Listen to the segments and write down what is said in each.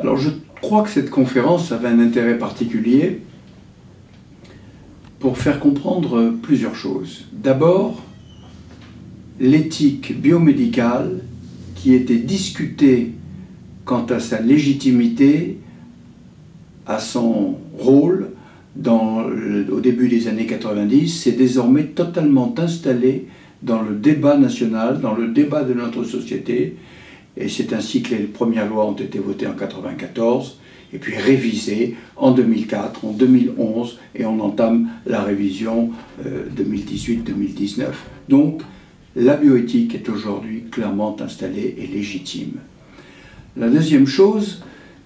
Alors je crois que cette conférence avait un intérêt particulier pour faire comprendre plusieurs choses. D'abord, l'éthique biomédicale qui était discutée quant à sa légitimité, à son rôle au début des années 90, s'est désormais totalement installée dans le débat national, dans le débat de notre société, et c'est ainsi que les premières lois ont été votées en 1994, et puis révisées en 2004, en 2011, et on entame la révision 2018-2019. Donc, la bioéthique est aujourd'hui clairement installée et légitime. La deuxième chose,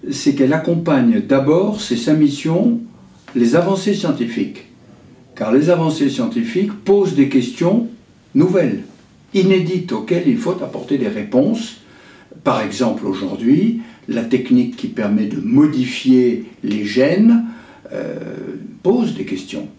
c'est qu'elle accompagne d'abord, c'est sa mission, les avancées scientifiques. Car les avancées scientifiques posent des questions nouvelles, inédites, auxquelles il faut apporter des réponses. Par exemple, aujourd'hui, la technique qui permet de modifier les gènes pose des questions.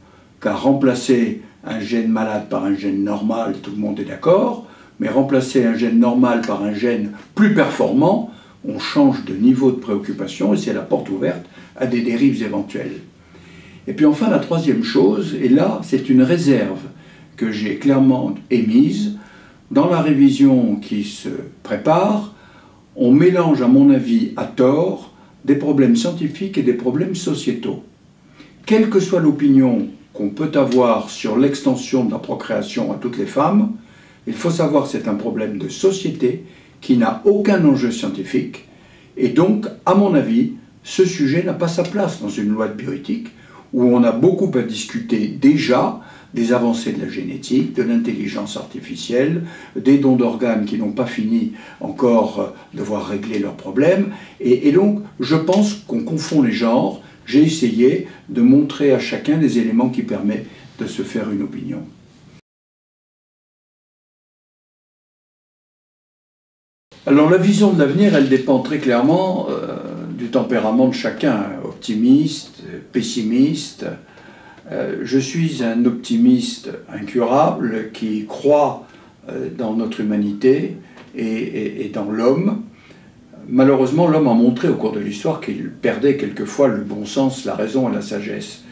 Car remplacer un gène malade par un gène normal, tout le monde est d'accord, mais remplacer un gène normal par un gène plus performant, on change de niveau de préoccupation et c'est la porte ouverte à des dérives éventuelles. Et puis enfin, la troisième chose, et là, c'est une réserve que j'ai clairement émise, dans la révision qui se prépare, on mélange, à mon avis, à tort, des problèmes scientifiques et des problèmes sociétaux. Quelle que soit l'opinion qu'on peut avoir sur l'extension de la procréation à toutes les femmes, il faut savoir que c'est un problème de société qui n'a aucun enjeu scientifique, et donc, à mon avis, ce sujet n'a pas sa place dans une loi de bioéthique, où on a beaucoup à discuter déjà des avancées de la génétique, de l'intelligence artificielle, des dons d'organes qui n'ont pas fini encore de voir régler leurs problèmes. Et donc, je pense qu'on confond les genres. J'ai essayé de montrer à chacun des éléments qui permettent de se faire une opinion. Alors la vision de l'avenir, elle dépend très clairement du tempérament de chacun, optimiste, pessimiste. Je suis un optimiste incurable qui croit dans notre humanité et dans l'homme. Malheureusement, l'homme a montré au cours de l'histoire qu'il perdait quelquefois le bon sens, la raison et la sagesse.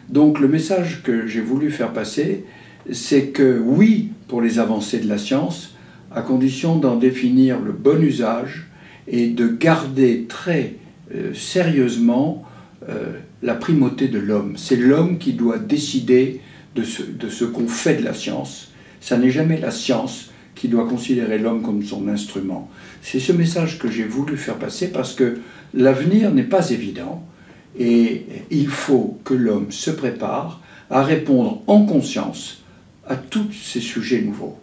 Donc le message que j'ai voulu faire passer, c'est que oui, pour les avancées de la science, à condition d'en définir le bon usage et de garder très sérieusement la primauté de l'homme. C'est l'homme qui doit décider de ce qu'on fait de la science. Ça n'est jamais la science qui doit considérer l'homme comme son instrument. C'est ce message que j'ai voulu faire passer parce que l'avenir n'est pas évident et il faut que l'homme se prépare à répondre en conscience à tous ces sujets nouveaux.